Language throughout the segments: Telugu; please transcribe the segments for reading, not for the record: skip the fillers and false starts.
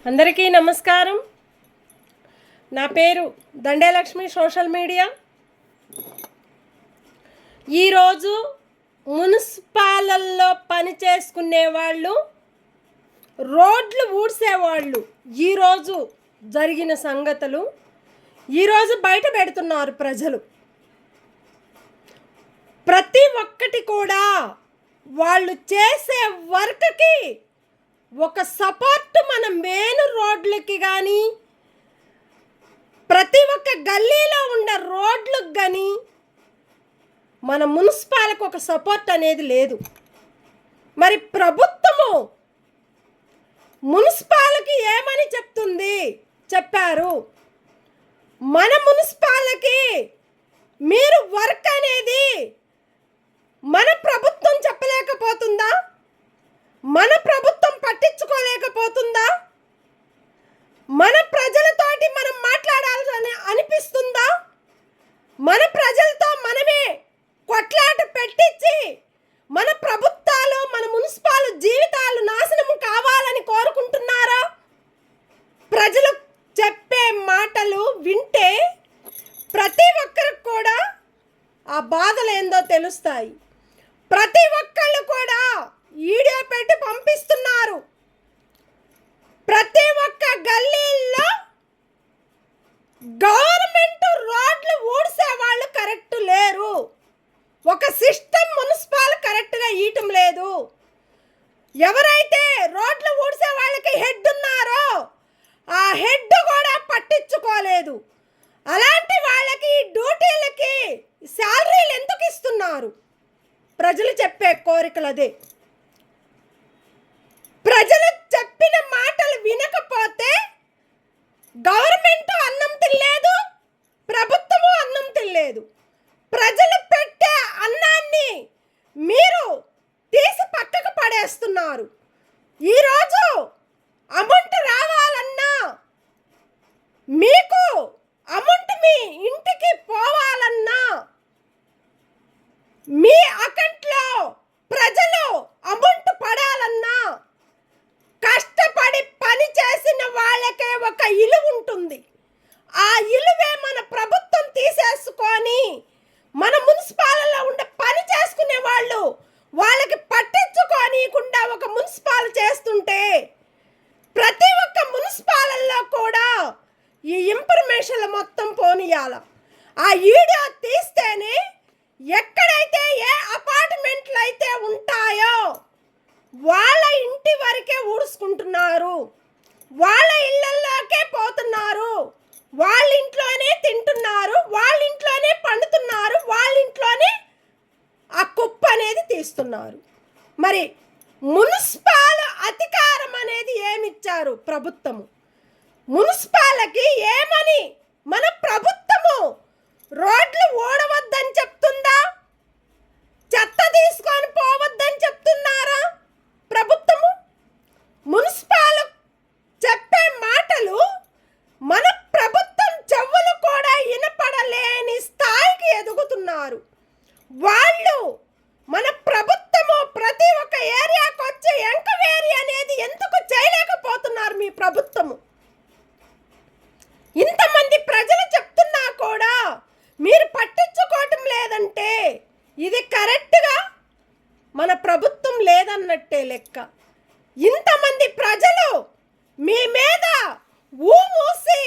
అందరికీ నమస్కారం. నా పేరు దండేలక్ష్మి. Social media. ఈరోజు మున్సిపాలల్లో పని చేసుకునే వాళ్ళు, రోడ్లు ఊడ్చేవాళ్ళు ఈరోజు జరిగిన సంగతులు ఈరోజు బయట పెడుతున్నారు ప్రజలు. ప్రతి ఒక్కటి కూడా వాళ్ళు చేసే వర్క్కి ఒక సపోర్ట్ మన మెయిన్ రోడ్లకి కానీ, ప్రతి ఒక్క గల్లీలో ఉండే రోడ్లకు కానీ మన మున్సిపాలకు ఒక సపోర్ట్ అనేది లేదు. మరి ప్రభుత్వము మున్సిపాలకి ఏమని చెప్పారు, మన మున్సిపాలకి మీరు వర్క్ అనేది మన ప్రభుత్వం చెప్పలేకపోతుందా? మన ప్రభుత్వం పట్టించుకోలేకపోతుందా? మన ప్రజలతోటి మనం మాట్లాడాలని అనిపిస్తుందా? మన ప్రజలతో మనమే కొట్లాట పెట్టించి మన ప్రభుత్వాలు, మన మున్సిపాల్ జీవితాలు నాశనం కావాలని కోరుకుంటున్నారా? ప్రజలు చెప్పే మాటలు వింటే ప్రతి ఒక్కరికి కూడా ఆ బాధలు ఏందో తెలుస్తాయి. ప్రతి ఒక్కళ్ళు కూడా వీడియో పెట్టి పంపిస్తున్నారు. ప్రతి ఒక్క గల్లీల్లో గవర్నమెంట్ రోడ్లు ఊడ్చే వాళ్ళు కరెక్ట్ లేరు. ఒక సిస్టమ్ మున్సిపాల్ కరెక్ట్గా ఇయటం లేదు. ఎవరైతే రోడ్లు ఊడ్చే వాళ్ళకి హెడ్ ఉన్నారో ఆ హెడ్ కూడా పట్టించుకోలేదు. అలాంటి వాళ్ళకి డ్యూటీలకి శాలరీలు ఎందుకు ఇస్తున్నారు? ప్రజలు చెప్పే కోరికలు అదే. ప్రజలు చెప్పిన మాటలు వినకపోతే గవర్నమెంట్ అన్నం తినలేదు, ప్రభుత్వము అన్నం తినలేదు. ప్రజలు పెట్టే అన్నాన్ని మీరు తీసి పక్కకు పడేస్తున్నారు. ఈరోజు అమౌంట్ రావాలన్నా, మీకు అమౌంట్ మీ ఇంటికి పోవాలన్నా, మీ అకౌంట్లో ప్రజలు అమౌంట్ పడాలన్నా కష్టపడి పని చేసిన వాళ్ళకే ఒక ఇలువ ఉంటుంది. ఆ ఇలువే మన ప్రభుత్వం తీసేసుకొని మన మున్సిపాలలో ఉండే పని చేసుకునే వాళ్ళు వాళ్ళకి పట్టించుకోనికుండా ఒక మున్సిపాల్ చేస్తుంటే ప్రతి ఒక్క మున్సిపాలలో కూడా ఈ ఇన్ఫర్మేషన్లు మొత్తం పోనీయాల. ఆ వీడియో తీస్తేనే ఎక్కడైతే ఏ అపార్ట్మెంట్లు అయితే ఉంటాయో వాళ్ళ ఇంటి వరకే ఊడ్చుకుంటున్నారు, వాళ్ళ ఇళ్ళల్లోకే పోతున్నారు, వాళ్ళ ఇంట్లోనే తింటున్నారు, వాళ్ళ ఇంట్లోనే పండుతున్నారు, వాళ్ళ ఇంట్లోనే ఆ కుప్ప అనేది తీస్తున్నారు. మరి మున్సిపాల్ అధికారం అనేది ఏమిచ్చారు ప్రభుత్వము? మున్సిపాలకి ఏమని మన ప్రభుత్వము రోడ్లు ఓడవద్దని చెప్తుందా? చెత్త తీసుకొని పోవద్దని చెప్తున్నారా ప్రభుత్వము? మున్సిపాల్ చెప్పే మాటలు మన ప్రభుత్వం చెవులు కూడా వినపడలేని స్థాయికి ఎదుగుతున్నారు వాళ్ళు. మన ప్రభుత్వము ప్రతి ఒక్క ఏరియాకి వచ్చి ఎంక్వైరీ అనేది ఎందుకు చేయలేకపోతున్నారు మీ ప్రభుత్వము? ఇంతమంది ప్రజలు చెప్తున్నా కూడా మీరు పట్టించుకోవటం లేదంటే ఇది కరెక్ట్గా మన ప్రభుత్వం లేదన్నట్టే లెక్క. ఇంతమంది ప్రజలు మీ మీద మూసి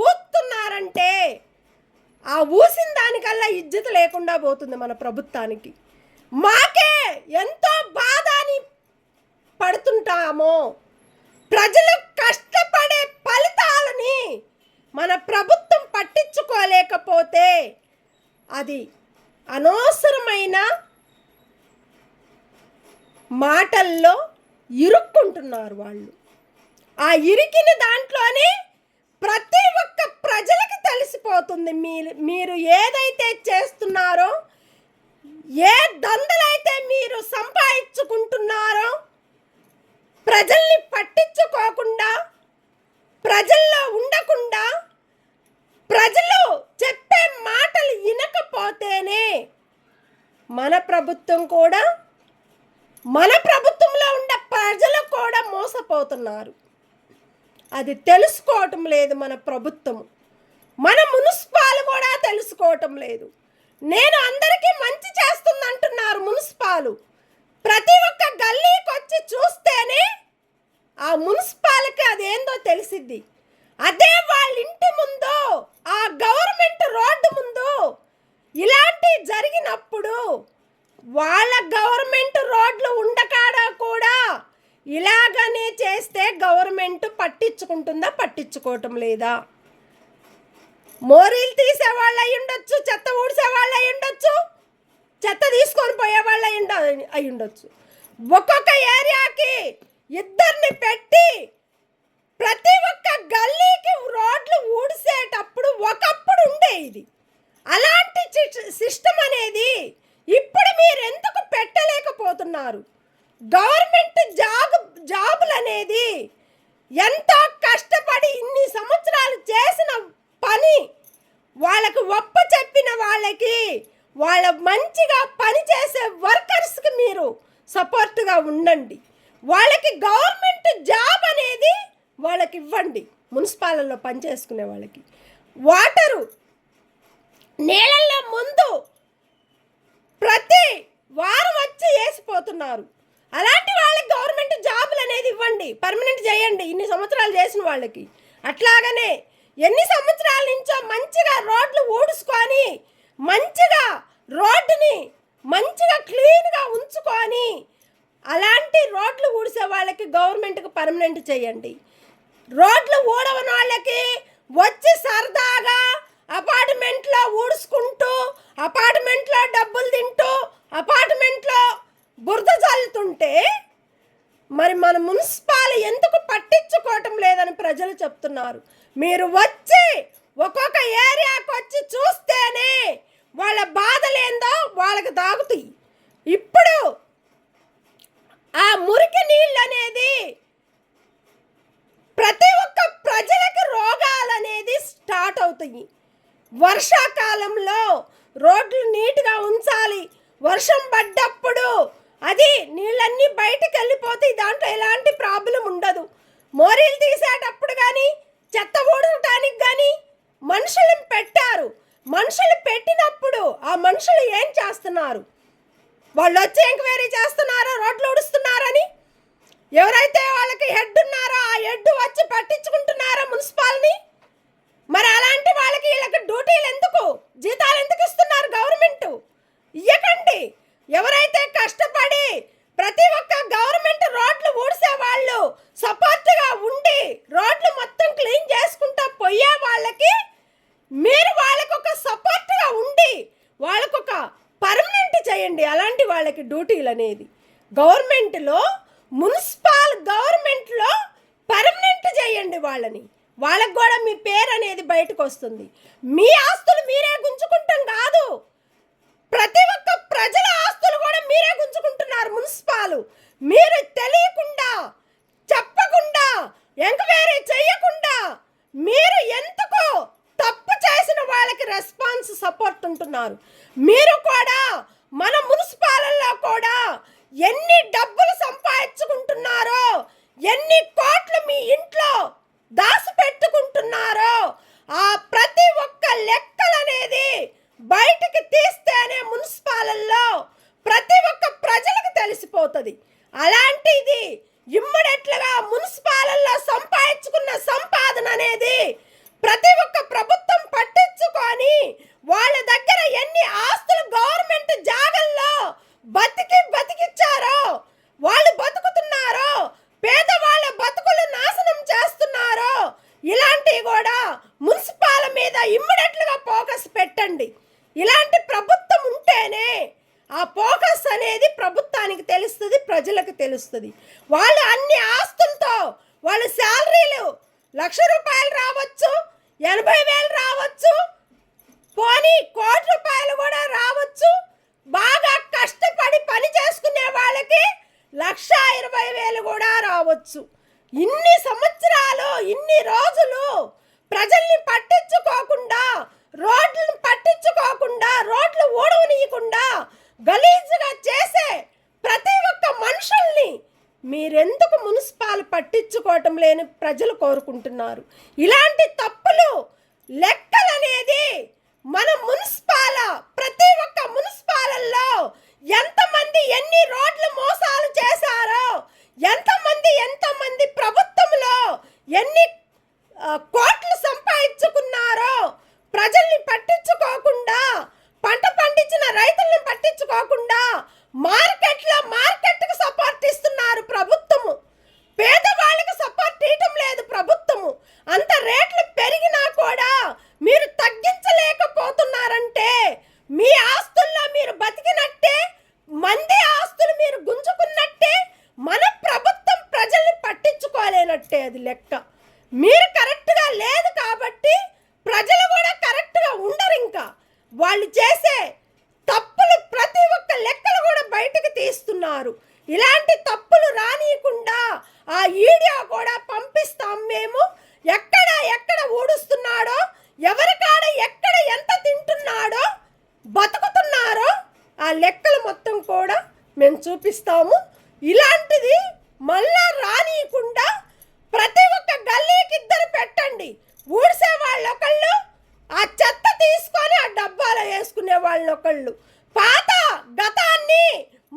ఊతున్నారంటే ఆ ఊసిన దానికల్లా ఇజ్జత లేకుండా పోతుంది మన ప్రభుత్వానికి. మాకే ఎంతో బాధ అని పడుతుంటామో. ప్రజలు కష్టపడే ఫలితాలని మన ప్రభుత్వం పట్టించుకోలేకపోతే అది అనవసరమైన మాటల్లో ఇరుక్కుంటున్నారు వాళ్ళు. ఆ ఇరికిన దాంట్లోనే ప్రతి ఒక్క ప్రజలకి తెలిసిపోతుంది మీరు ఏదైతే చేస్తున్నారో, ఏ దందలైతే మీరు సంపాదించుకుంటున్నారో, ప్రజల్ని పట్టించుకోకుండా, ప్రజల్లో ఉండకుండా, ప్రజలు చెప్పే మాటలు వినకపోతేనే మన ప్రభుత్వం కూడా, మన ప్రభుత్వంలో ఉండే ప్రజలు కూడా మోసపోతున్నారు. అది తెలుసుకోవటం లేదు మన ప్రభుత్వం, మన మున్సిపాలు కూడా తెలుసుకోవటం లేదు. నేను అందరికీ మంచి చేస్తుందంటున్నారు మున్సిపాలు. ప్రతి ఒక్క గల్లీకి వచ్చి చూస్తేనే ఆ మున్సిపాలిటీ అదేందో తెలిసిద్ది. అదే వాళ్ళ ఇంటి ముందు, ఆ గవర్నమెంట్ రోడ్డు ముందు ఇలాంటి జరిగినప్పుడు వాళ్ళ గవర్నమెంట్ రోడ్లు ఉండకాడ కూడా ఇలాగనే చేస్తే గవర్నమెంట్ పట్టించుకుంటుందా, పట్టించుకోవటం లేదా? మోరీలు తీసేవాళ్ళు అయి ఉండొచ్చు, చెత్త ఊడ్చేవాళ్ళు అయి ఉండొచ్చు, చెత్త తీసుకొని పోయేవాళ్ళు అయి ఉండొచ్చు. ఒక్కొక్క ఏరియాకి ఇద్దరిని పెట్టి ప్రతి ఒక్క గల్లీకి రోడ్లు ఊడ్చేటప్పుడు ఒకప్పుడు ఉండే ఇది. అలాంటి సిస్టమ్ అనేది ఇప్పుడు మీరు ఎందుకు పెట్టలేకపోతున్నారు? గవర్నమెంట్ జాబులు అనేది ఎంతో కష్టపడి ఇన్ని సంవత్సరాలు చేసిన పని, వాళ్ళకు ఒప్ప చెప్పిన వాళ్ళకి, వాళ్ళ మంచిగా పనిచేసే వర్కర్స్కి మీరు సపోర్ట్గా ఉండండి. వాళ్ళకి గవర్నమెంట్ జాబ్ అనేది వాళ్ళకి ఇవ్వండి. మున్సిపాలలో పనిచేసుకునే వాళ్ళకి వాటరు, నీళ్ళల్లో ముందు ప్రతి వారం వచ్చి వేసిపోతున్నారు. అలాంటి వాళ్ళకి గవర్నమెంట్ జాబులు అనేది ఇవ్వండి, పర్మనెంట్ చేయండి ఇన్ని సంవత్సరాలు చేసిన వాళ్ళకి. అట్లాగనే ఎన్ని సంవత్సరాల నుంచో మంచిగా రోడ్లు ఊడ్చుకొని, మంచిగా రోడ్డుని మంచిగా క్లీన్గా ఉంచుకొని అలాంటి రోడ్లు ఊడ్చే వాళ్ళకి గవర్నమెంట్కి పర్మనెంట్ చేయండి. రోడ్లు ఊడవని వాళ్ళకి వచ్చి సరదాగా అపార్ట్మెంట్లో ఊడ్చుకుంటూ, అపార్ట్మెంట్లో డబ్బులు తింటూ, అపార్ట్మెంట్లో బురద చల్లుతుంటే మరి మన మున్సిపాలిటీ ఎందుకు పట్టించుకోవటం లేదని ప్రజలు చెప్తున్నారు. మీరు వచ్చి ఒక్కొక్క ఏరియాకి వచ్చి చూస్తేనే వాళ్ళ బాధలేందో వాళ్ళకి తాగుతాయి. ఇప్పుడు ఆ మురికి నీళ్ళు అనేది ప్రతి ఒక్క ప్రజలకు రోగాలు అనేది స్టార్ట్ అవుతాయి. వర్షాకాలంలో రోడ్లు నీట్గా ఉంచాలి. వర్షం పడ్డప్పుడు అది నీళ్ళన్నీ బయటకు వెళ్ళిపోతాయి, దాంట్లో ఎలాంటి ప్రాబ్లం ఉండదు. మోరీలు తీసేటప్పుడు కానీ, చెత్త ఊడటానికి కానీ మనుషులను పెట్టారు. మనుషులు పెట్టినప్పుడు ఆ మనుషులు ఏం చేస్తున్నారు? వాళ్ళు వచ్చి ఎంక్వైరీ చేస్తున్నారో రోడ్లు ఊడుస్తున్నారని? ఎవరైతే వాళ్ళకి హెడ్ ఉన్నారో ఆ హెడ్ వచ్చి పట్టించుకుంటున్నారా మున్సిపాలిటీని? మరి అలాంటి వాళ్ళకి వీళ్ళకి డ్యూటీలు ఎందుకు, జీతాలు ఎందుకు ఇస్తున్నారు గవర్నమెంట్? ఇవ్వకండి. ఎవరైతే కష్టపడి ప్రతి ఒక్క గవర్నమెంట్ రోడ్లు ఊడ్చే వాళ్ళు సపోర్ట్గా ఉండి రోడ్లు మొత్తం క్లీన్ చేసుకుంటా పోయే వాళ్ళకి మీరు వాళ్ళకొక సపోర్ట్గా ఉండి వాళ్ళకొక పర్మనెంట్ చేయండి. అలాంటి వాళ్ళకి డ్యూటీలు అనేది గవర్నమెంట్లో, గవర్నమెంట్లో పర్మనెంట్ చేయండి వాళ్ళని. వాళ్ళకు కూడా మీ పేరు అనేది బయటకు వస్తుంది. మీ ఆస్తులు మీరే గుంజుకుంటాం కాదు, ప్రతి ఒక్క ప్రజల ఆస్తులు కూడా మీరే గుంజుకుంటున్నారు. మున్సిపాలు మీరు తెలియకుండా, చెప్పకుండా, ఎంక్వైరీ చేయకుండా మీరు ఎందుకు తప్పు చేసిన వాళ్ళకి రెస్పాన్స్ సపోర్ట్ ఉంటున్నారు. మీరు కూడా మన మున్సిపాలలో కూడా ఎన్ని డబ్బులు సంపాదించుకుంటున్నారో, ఎన్ని కోట్లు మీ ఇంట్లో దాచిపెట్టుకుంటున్నారో ఆ ప్రతి ఒక్క లెక్కలు అనేది బయటికి తీస్తేనే మున్సిపాలలో ప్రతి ఒక్క ప్రజలకు తెలిసిపోతుంది. అలాంటిది ఇమ్మడెట్లుగా మున్సిపాలలో సంపాదించుకున్న సంపాదన అనేది ప్రతి ఒక్క ప్రభుత్వం పట్టించుకొని వాళ్ళ దగ్గర ఎన్ని ఆస్తులు గవర్నమెంట్ జాగల్లో బతికిచ్చారో, వాళ్ళు బతుకుతున్నారో, పేదవాళ్ళ బతుకులు నాశనం చేస్తున్నారో, ఇలాంటివి కూడా మున్సిపాల మీద ఇమ్మీడియట్లుగా ఫోకస్ పెట్టండి. ఇలాంటి ప్రభుత్వం ఉంటేనే ఆ ఫోకస్ అనేది ప్రభుత్వానికి తెలుస్తుంది, ప్రజలకు తెలుస్తుంది. వాళ్ళు అన్ని ఆస్తులతో వాళ్ళ శాలరీలు ₹1,00,000 రావచ్చు, 80,000 రావచ్చు, పోనీ ₹1,00,00,000 కూడా రావచ్చు. బాగా కష్టపడి పని చేసుకునే వాళ్ళకి 1,20,000 కూడా రావచ్చు. ఇన్ని సంవత్సరాలు, ఇన్ని రోజులు ప్రజల్ని పట్టించుకోకుండా, రోడ్లను పట్టించుకోకుండా, రోడ్లు ఊడవనీయకుండా గలీజుగా చేసే ప్రతి ఒక్క మనుషుల్ని మీరెందుకు మున్సిపాల్ పట్టించుకోవటం లేని ప్రజలు కోరుకుంటున్నారు. ఇలాంటి తప్పులు లెక్కలనేది మన ప్రతి ఒక్క మున్సిపాలల్లో ఎంతమంది ఎన్ని రోడ్లు మోసాలు చేశారో, ఎంతమంది ప్రభుత్వంలో ఎన్ని కోట్లు సంపాదించుకున్నారో, ప్రజల్ని పట్టించుకోకుండా, పంట పండించిన రైతుల్ని పట్టించుకోకుండా మార్కెట్కు సపోర్ట్ ఇస్తున్నారు ప్రభుత్వము. పేదవాళ్ళకి సపోర్ట్ ఇవ్వటం లేదు ప్రభుత్వము. అంత రేట్లు పెరిగినా కూడా మీరు తగ్గించలేకపోతున్నారంటే మీ ఆస్తుల్లో మీరు బతికినట్టే, మంది ఆస్తులు మీరు గుంజుకున్నట్టే, మన ప్రభుత్వం ప్రజల్ని పట్టించుకోలేనట్టే అది లెక్క. మీరు కరెక్ట్గా లేదు కాబట్టి ప్రజలు కూడా కరెక్ట్గా ఉండరు. ఇంకా వాళ్ళు చేసే తప్పులు ప్రతి ఒక్క లెక్కలు కూడా బయటకు తీస్తున్నారు. ఇలాంటి తప్పులు రానియకుండా ఆ వీడియో కూడా పంపిస్తాం మేము. ఎక్కడ ఊడుస్తున్నాడో, ఎవరికాడ ఎక్కడ ఎంత తింటున్నాడో, బతుకుతున్నారో ఆ లెక్కలు మొత్తం కూడా మేము చూపిస్తాము. ఇలాంటిది మళ్ళా రానియకుండా ప్రతి ఒక్క గల్లీకి 2 పెట్టండి. ఊడ్సే వాళ్ళు ఒకళ్ళు, ఆ చెత్త తీసుకొని ఆ డబ్బాలో వేసుకునే వాళ్ళు ఒకళ్ళు. పాత గతాన్ని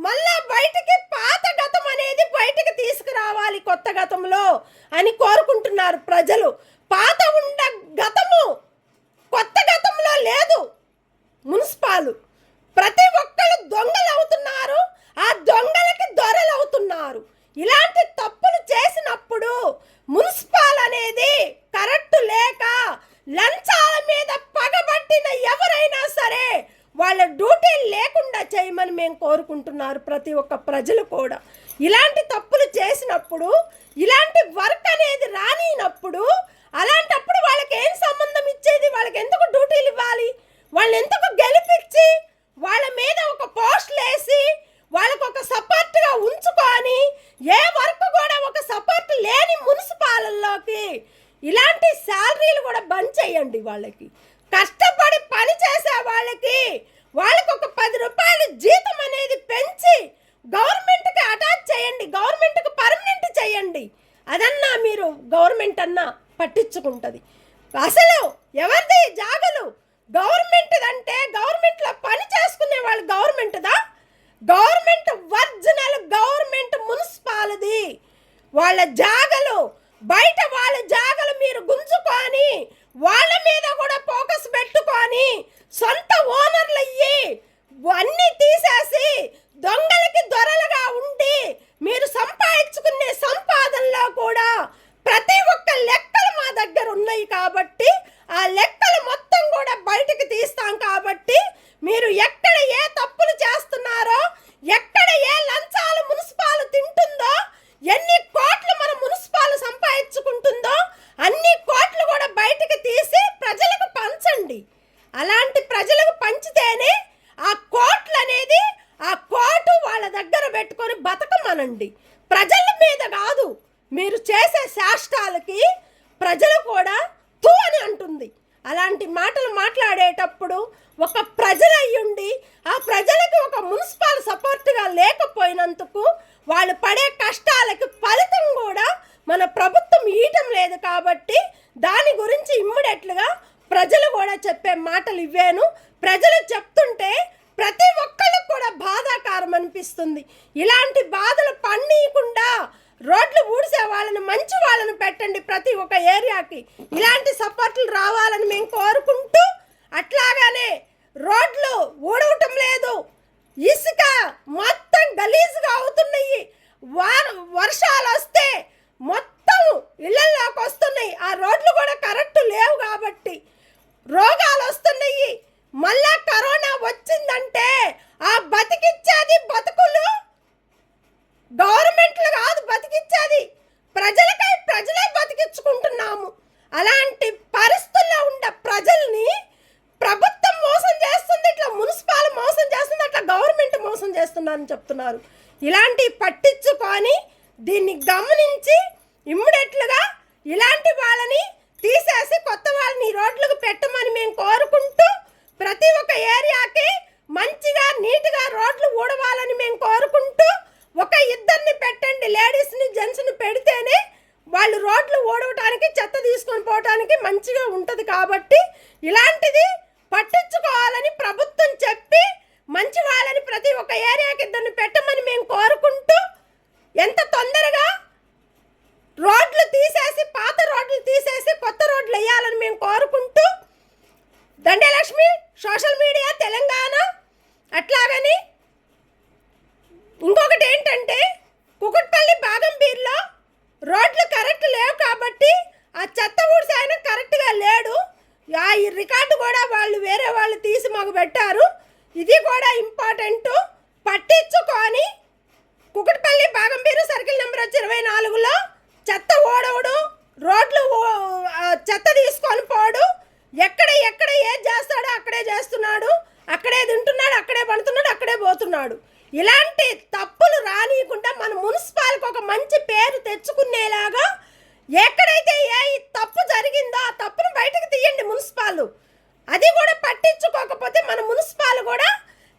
మళ్ళా బయటికి, పాత గతం అనేది బయటికి తీసుకురావాలి కొత్త గతంలో అని కోరుకుంటున్నారు ప్రజలు. పాత ఉన్న గతము కొత్త గతంలో లేదు. మున్సిపాలు ప్రతి ఒక్కళ్ళు దొంగలు అవుతున్నారు, ఆ దొంగలకి దొరలు అవుతున్నారు. ఇలాంటి తప్పులు చేసినప్పుడు మున్సిపాల్ అనేది కరెక్ట్ లేక లంచాల మీద పగబట్టిన ఎవరైనా సరే వాళ్ళ డ్యూటీ లేకుండా చేయమని మేము కోరుకుంటున్నారు ప్రతి ఒక్క ప్రజలు కూడా. ఇలాంటి తప్పులు చేసినప్పుడు, ఇలాంటి వర్క్ అనేది రానినప్పుడు, అలాంటప్పుడు వాళ్ళకి ఏం సంబంధం ఇచ్చేది? వాళ్ళకి ఎందుకు డ్యూటీలు ఇవ్వాలి? వాళ్ళని ఎందుకు గెలిపించి వాళ్ళ మీద ఒక పోస్టులు వేసి వాళ్ళకు ఒక సపోర్ట్గా ఉంచుకొని, ఏ వర్క్ కూడా ఒక సపోర్ట్ లేని మున్సిపాలల్లోకి ఇలాంటి శాలరీలు కూడా బంద్ చేయండి. వాళ్ళకి కష్టపడి పని చేసే వాళ్ళకి ఒక 10 రూపాయలు జీతం అనేది పెంచి గవర్నమెంట్కి అటాచ్ చేయండి, గవర్నమెంట్కి పర్మనెంట్ చేయండి. అదన్నా మీరు గవర్నమెంట్ అన్నా పట్టించుకుంటుంది. అసలు ఎవరిది జాగలు? గవర్నమెంట్ అంటే గవర్నమెంట్లో పని చేసుకునే వాళ్ళు గవర్నమెంట్దా? Government original government municipality. వాళ్ళ జాగలు బయట, వాళ్ళ జాగలు మీరు గుంజుకొని వాళ్ళ మీద కూడా ఫోకస్ పెట్టుకొని సొంత ఓనర్లు అయ్యి అన్నీ తీసేసి దొంగలకి దొరలుగా ఉండి మీరు సంపాదించుకునే సంపాదనలో కూడా ప్రతి ఒక్క లెక్కలు మా దగ్గర ఉన్నాయి కాబట్టి ఆ లెక్కలు మొత్తం కూడా బయటకు తీస్తాం. కాబట్టి మీరు ఎక్కడ ఏ తప్పులు చేస్తున్నారో, ఎక్కడ ఏ లంచాలు మున్సిపాలు తింటుందో, ఎన్ని కోట్లు మన మున్సిపాలు సంపాదించుకుంటుందో అన్ని కోట్లు కూడా బయటకు తీసి ప్రజలకు పంచండి. అలాంటి ప్రజలకు పంచితేనే ఆ కోట్లు అనేది, ఆ కోటు వాళ్ళ దగ్గర పెట్టుకొని బతకమనండి. ప్రజల మీద కాదు. మీరు చేసే శాస్త్రాలకి ప్రజలు కూడా తూ అని అంటుంది. అలాంటి మాటలు మాట్లాడేటప్పుడు ఒక ప్రజలయ్యుండి ఆ ప్రజలకు ఒక మున్సిపల్ సపోర్ట్గా లేకపోయినందుకు వాళ్ళు పడే కష్టాలకి ఫలితం కూడా మన ప్రభుత్వం ఇవ్వటం లేదు. కాబట్టి దాని గురించి ఇమ్మీడియట్లుగా ప్రజలు కూడా చెప్పే మాటలు ఇవ్వేను. ప్రజలు చెప్తుంటే ప్రతి ఒక్కళ్ళకు కూడా బాధాకరం అనిపిస్తుంది. ఇలాంటి బాధలు పన్నీయకుండా రోడ్లు ఊడ్సే వాళ్ళని, మంచి వాళ్ళని పెట్టండి ప్రతి ఒక్క ఏరియాకి. ఇలాంటి సపోర్ట్లు రావాలని మేము కోరుకుంటూ, అట్లాగానే రోడ్లు ఊడవటం లేదు, ఇసుక మొత్తం గలీజ్గా అవుతున్నాయి. వర్షాలు వస్తే మొత్తం ఇళ్లలోకి వస్తున్నాయి. ఆ రోడ్లు కూడా కరెక్ట్ లేవు కాబట్టి రోగాలు వస్తున్నాయి. మళ్ళా కరోనా వచ్చిందంటే ఆ బతికిచ్చేది బతుకులు గవర్నమెంట్లు కాదు, బతికిచ్చేది ప్రజలే బతికించుకుంటున్నాము. అలాంటి పరిస్థితుల్లో ఉన్న ప్రజల్ని ప్రభుత్వం మోసం చేస్తుంది, ఇట్లా మున్సిపాల్ మోసం చేస్తుంది, అట్లా గవర్నమెంట్ మోసం చేస్తున్నారని చెప్తున్నారు. ఇలాంటివి పట్టించుకొని దీన్ని గమనించి ఇమ్మీడియట్లుగా ఇలాంటి వాళ్ళని తీసేసి కొత్త వాళ్ళని రోడ్లకు పెట్టమని మేము కోరుకుంటూ, ప్రతి ఒక్క ఏరియాకి మంచిగా నీట్గా రోడ్లు ఊడవాలని మేము కోరుకుంటూ, ఒక 2 పెట్టండి లేడీస్ ఊడవటానికి చెత్త తీసుకొని పోవటానికి మంచిగా ఉంటుంది కాబట్టి ఇలాంటిది పట్టించుకోవాలని ప్రభుత్వం చెప్పి మంచి వాళ్ళని ప్రతి ఒక్క ఏరియాకి ఇద్దరిని పెట్టమని మేము కోరుకుంటూ ఎంత తొందరగా రోడ్లు తీసేసి పాత రోడ్లు తీసేసి కొత్త రోడ్లు వేయాలని మేము కోరుకుంటూ దండలక్ష్మి సోషల్ మీడియా తెలంగాణ. అట్లాగని ఇంకొకటి ఏంటంటే కుకుట్పల్లి బాగంపీర్లో రోడ్లు కరెక్ట్ లేవు కాబట్టి ఆ చెత్త ఊడ్చి ఆయన కరెక్ట్గా లేడు. ఈ రికార్డు కూడా వాళ్ళు వేరే వాళ్ళు తీసి మాకు పెట్టారు. ఇది కూడా ఇంపార్టెంట్. పట్టించుకొని కుకుట్పల్లి బాగంపీరు సర్కిల్ నెంబర్ వచ్చి 24లో చెత్త ఓడవడు, రోడ్లు చెత్త తీసుకొని పోడు, ఎక్కడ ఏది చేస్తాడో అక్కడే చేస్తున్నాడు, అక్కడే తింటున్నాడు, అక్కడే పడుతున్నాడు, అక్కడే పోతున్నాడు. ఇలాంటి తప్పులు రానియకుండా మన మున్సిపాల్కి ఒక మంచి పేరు తెచ్చుకునేలాగా ఎక్కడైతే ఏ తప్పు జరిగిందో ఆ తప్పును బయటకు తీయండి మున్సిపాల్. అది కూడా పట్టించుకోకపోతే మన మున్సిపాల్ కూడా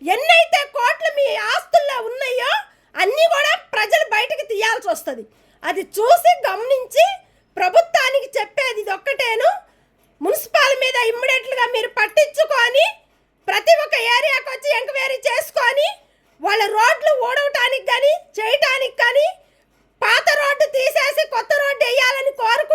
ఎన్నైతే కోట్లు మీ ఆస్తుల్లో ఉన్నాయో అన్నీ కూడా ప్రజలు బయటకు తీయాల్సి వస్తుంది. అది చూసి గమనించి ప్రభుత్వానికి చెప్పేది ఇది ఒక్కటేను. మున్సిపాల్ మీద ఇమ్మీడియట్గా మీరు పట్టించుకొని ప్రతి ఒక్క ఏరియాకి వచ్చి ఎంక్వైరీ చేసుకొని వాళ్ళ రోడ్లు ఊడవటానికి కానీ చేయటానికి కానీ పాత రోడ్డు తీసేసి కొత్త రోడ్డు వేయాలని కోరుకుంటున్నాను.